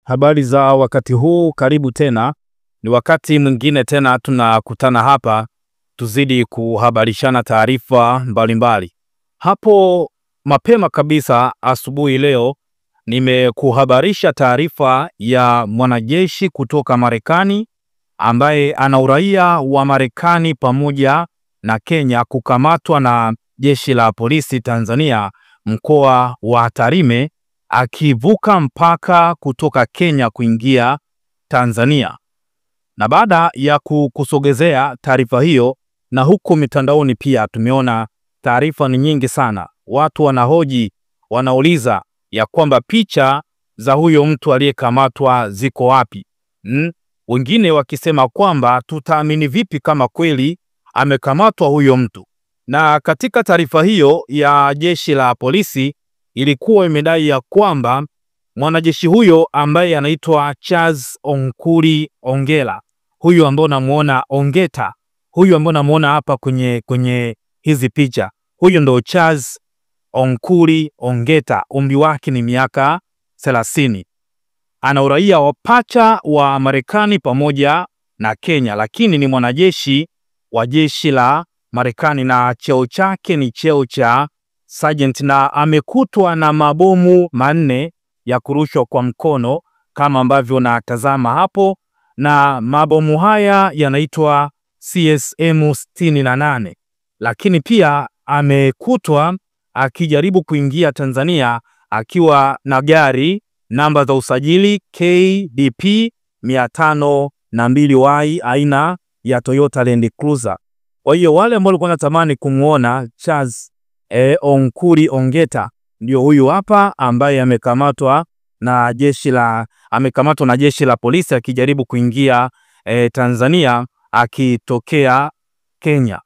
Habari za wakati huu, karibu tena. Ni wakati mwingine tena tunakutana hapa tuzidi kuhabarishana taarifa mbalimbali. Hapo mapema kabisa asubuhi leo nimekuhabarisha taarifa ya mwanajeshi kutoka Marekani ambaye ana uraia wa Marekani pamoja na Kenya kukamatwa na jeshi la polisi Tanzania mkoa wa Tarime akivuka mpaka kutoka Kenya kuingia Tanzania. Na baada ya kusogezea taarifa hiyo, na huko mitandaoni pia tumeona taarifa ni nyingi sana. Watu wanahoji, wanauliza ya kwamba picha za huyo mtu aliyekamatwa ziko wapi? Wengine wakisema kwamba tutaamini vipi kama kweli amekamatwa huyo mtu? Na katika taarifa hiyo ya jeshi la polisi ilikuwa imedai ya kwamba mwanajeshi huyo ambaye anaitwa Charles Onkuri Ongela, huyu ambaye unamuona Ongeta, huyu ambaye unamuona hapa kwenye hizi picha, huyu ndo Charles Onkuri Ongeta. Umri wake ni miaka 30. Ana uraia wa pacha wa Marekani pamoja na Kenya, lakini ni mwanajeshi wa jeshi la Marekani na cheo chake ni cheo cha sergeant, na amekutwa na mabomu manne ya kurushwa kwa mkono kama ambavyo natazama hapo, na mabomu haya yanaitwa CSM 68. Lakini pia amekutwa akijaribu kuingia Tanzania akiwa na gari namba za usajili KDP 502Y aina ya Toyota Land Cruiser. Kwa hiyo wale ambao walikuwa wanatamani kumuona Charles Onkuri Ongeta ndio huyu hapa ambaye amekamatwa na jeshi la polisi akijaribu kuingia Tanzania akitokea Kenya.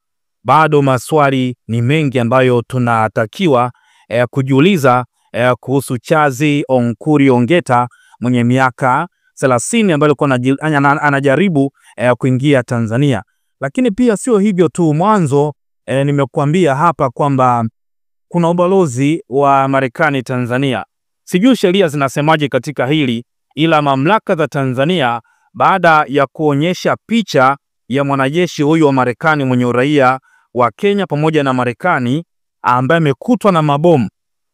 Bado maswali ni mengi ambayo tunatakiwa kujiuliza kuhusu Charles Onkuri Ongeta mwenye miaka 30 ambaye alikuwa anajaribu kuingia Tanzania. Lakini pia sio hivyo tu, mwanzo nimekuambia hapa kwamba kuna ubalozi wa Marekani Tanzania. Sijui sheria zinasemaje katika hili, ila mamlaka za Tanzania baada ya kuonyesha picha ya mwanajeshi huyu wa Marekani mwenye uraia wa Kenya pamoja na Marekani ambaye amekutwa na mabomu,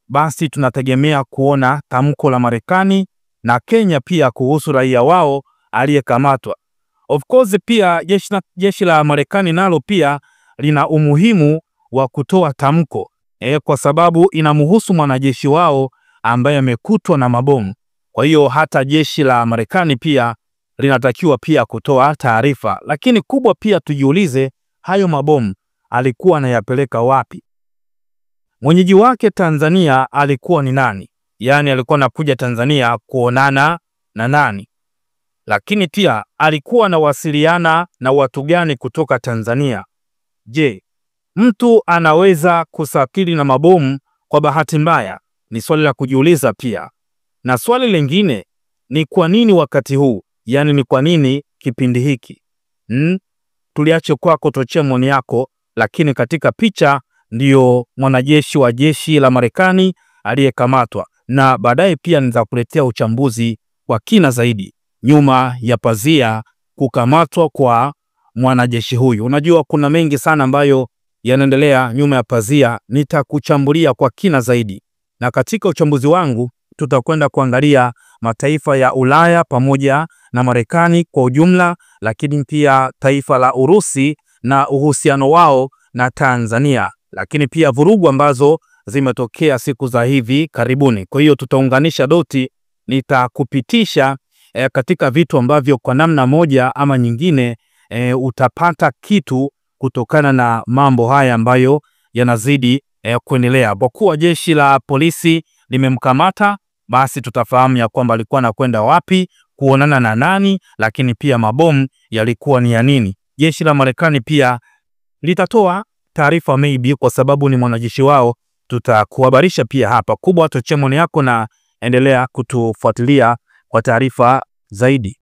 basi tunategemea kuona tamko la Marekani na Kenya pia kuhusu raia wao aliyekamatwa. Of course pia jeshi la Marekani nalo pia lina umuhimu wa kutoa tamko kwa sababu inamhusu mwanajeshi wao ambaye amekutwa na mabomu. Kwa hiyo hata jeshi la Marekani pia linatakiwa pia kutoa taarifa. Lakini kubwa pia tujiulize, hayo mabomu alikuwa anayapeleka wapi? Mwenyeji wake Tanzania alikuwa ni nani? Yaani alikuwa anakuja Tanzania kuonana na nani? Lakini pia alikuwa anawasiliana na watu gani kutoka Tanzania? Je, mtu anaweza kusafiri na mabomu kwa bahati mbaya? Ni swali la kujiuliza pia. Na swali lingine ni kwa nini wakati huu? Yaani ni kwa nini kipindi hiki? Tuliache kwako, tochea maoni yako. Lakini katika picha ndio mwanajeshi wa jeshi la Marekani aliyekamatwa, na baadaye pia nitakuletea uchambuzi wa kina zaidi nyuma ya pazia kukamatwa kwa mwanajeshi huyu. Unajua kuna mengi sana ambayo yanaendelea nyuma ya pazia, nitakuchambulia kwa kina zaidi. Na katika uchambuzi wangu tutakwenda kuangalia mataifa ya Ulaya pamoja na Marekani kwa ujumla, lakini pia taifa la Urusi na uhusiano wao na Tanzania, lakini pia vurugu ambazo zimetokea siku za hivi karibuni. Kwa hiyo tutaunganisha doti, nitakupitisha katika vitu ambavyo kwa namna moja ama nyingine utapata kitu kutokana na mambo haya ambayo yanazidi kuendelea. Kwa kuwa jeshi la polisi limemkamata, basi tutafahamu ya kwamba alikuwa anakwenda wapi, kuonana na nani, lakini pia mabomu yalikuwa ni ya nini. Jeshi la Marekani pia litatoa taarifa maybe kwa sababu ni mwanajeshi wao. Tutakuhabarisha pia hapa. Kubwa tochea maoni yako na endelea kutufuatilia kwa taarifa zaidi.